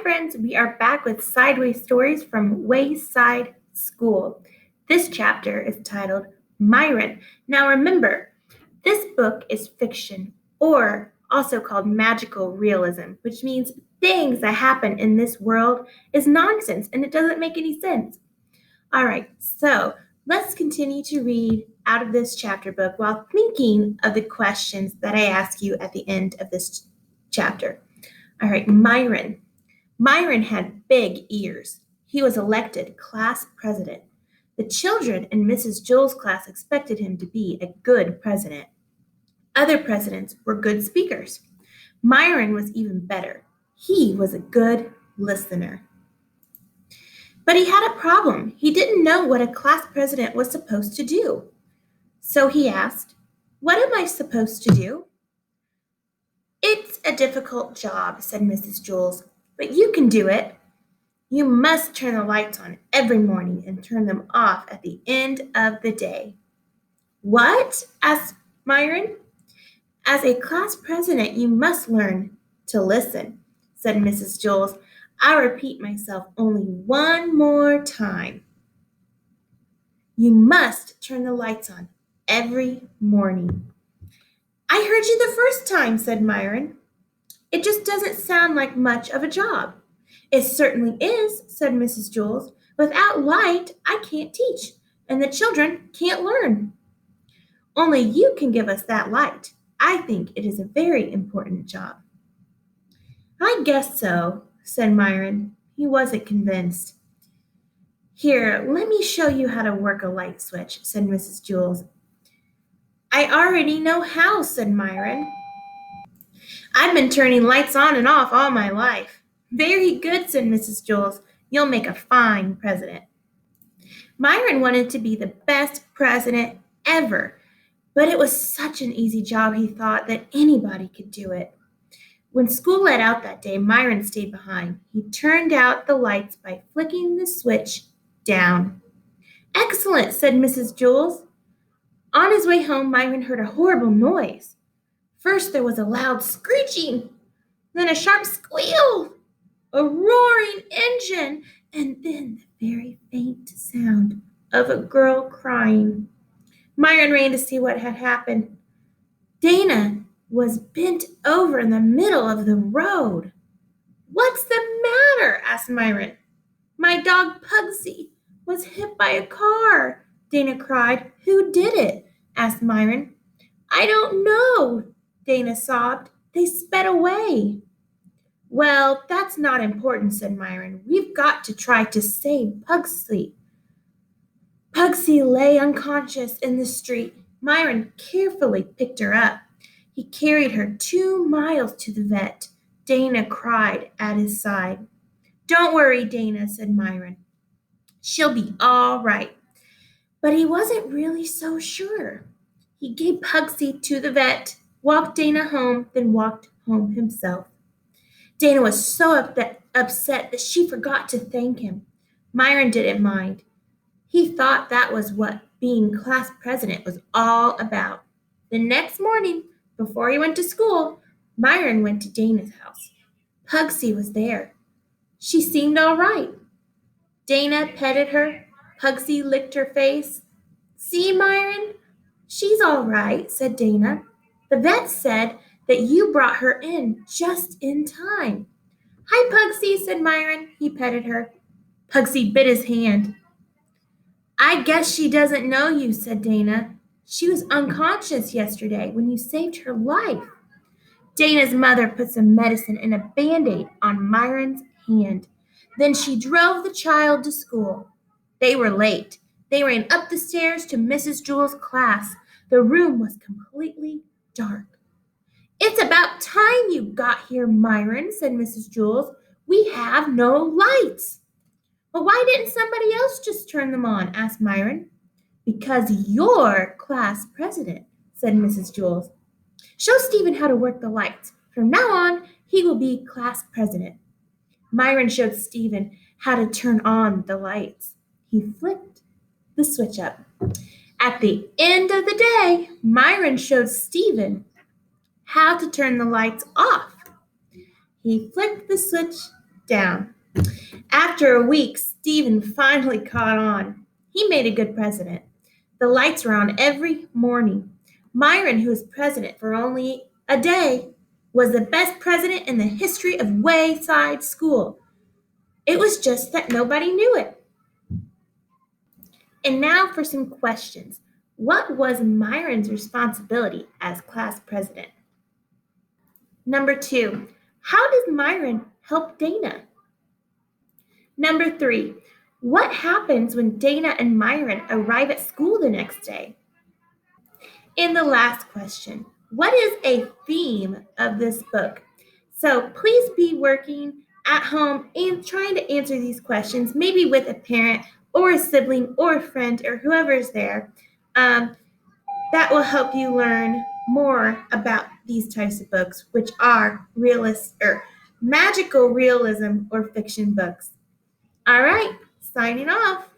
friends, we are back with Sideways Stories from Wayside School. This chapter is titled Myron. Now remember, this book is fiction, or also called magical realism, which means things that happen in this world is nonsense and it doesn't make any sense. All right, so let's continue to read out of this chapter book while thinking of the questions that I ask you at the end of this chapter. All right, Myron. Myron had big ears. He was elected class president. The children in Mrs. Joel's class expected him to be a good president. Other presidents were good speakers. Myron was even better. He was a good listener. But he had a problem. He didn't know what a class president was supposed to do. So he asked, "What am I supposed to do?" "It's a difficult job," said Mrs. Jules, "but you can do it. You must turn the lights on every morning and turn them off at the end of the day." "What?" asked Myron. "As a class president, you must learn to listen," said Mrs. Jules. "I'll repeat myself only one more time. You must turn the lights on every morning." "I heard you the first time," said Myron. "It just doesn't sound like much of a job." "It certainly is," said Mrs. Jules. "Without light, I can't teach, and the children can't learn." "Only you can give us that light. I think it is a very important job." "I guess so," said Myron. He wasn't convinced. "Here, let me show you how to work a light switch," said Mrs. Jules. "I already know how," said Myron. "I've been turning lights on and off all my life." "Very good," said Mrs. Jules. "You'll make a fine president." Myron wanted to be the best president ever, but it was such an easy job, he thought, that anybody could do it. When school let out that day, Myron stayed behind. He turned out the lights by flicking the switch down. "Excellent," said Mrs. Jules. On his way home, Myron heard a horrible noise. First there was a loud screeching, then a sharp squeal, a roaring engine, and then the very faint sound of a girl crying. Myron ran to see what had happened. Dana was bent over in the middle of the road. "What's the matter?" asked Myron. "My dog Pugsy was hit by a car," Dana cried. "Who did it?" asked Myron. "I don't know," Dana sobbed. "They sped away." "Well, that's not important," said Myron. "We've got to try to save Pugsy." Pugsy lay unconscious in the street. Myron carefully picked her up. He carried her 2 miles to the vet. Dana cried at his side. "Don't worry, Dana," said Myron. "She'll be all right." But he wasn't really so sure. He gave Pugsy to the vet, walked Dana home, then walked home himself. Dana was so upset that she forgot to thank him. Myron didn't mind. He thought that was what being class president was all about. The next morning, before he went to school, Myron went to Dana's house. Pugsy was there. She seemed all right. Dana petted her. Pugsy licked her face. "See, Myron? She's all right," said Dana. "The vet said that you brought her in just in time." "Hi, Pugsy," said Myron. He petted her. Pugsy bit his hand. "I guess she doesn't know you," said Dana. "She was unconscious yesterday when you saved her life." Dana's mother put some medicine and a Band-Aid on Myron's hand. Then she drove the child to school. They were late. They ran up the stairs to Mrs. Jewel's class. The room was completely dark. "It's about time you got here, Myron," said Mrs. Jewel. "We have no lights." "Well, why didn't somebody else just turn them on?" asked Myron. "Because you're class president," said Mrs. Jewel. "Show Stephen how to work the lights. From now on, he will be class president." Myron showed Stephen how to turn on the lights. He flipped the switch up. At the end of the day, Myron showed Stephen how to turn the lights off. He flicked the switch down. After a week, Stephen finally caught on. He made a good president. The lights were on every morning. Myron, who was president for only a day, was the best president in the history of Wayside School. It was just that nobody knew it. And now for some questions. What was Myron's responsibility as class president? Number 2, how does Myron help Dana? Number 3, what happens when Dana and Myron arrive at school the next day? And the last question, what is a theme of this book? So please be working at home and trying to answer these questions, maybe with a parent or a sibling or a friend or whoever's there. That will help you learn more about these types of books, which are realist or magical realism or fiction books. All right, signing off.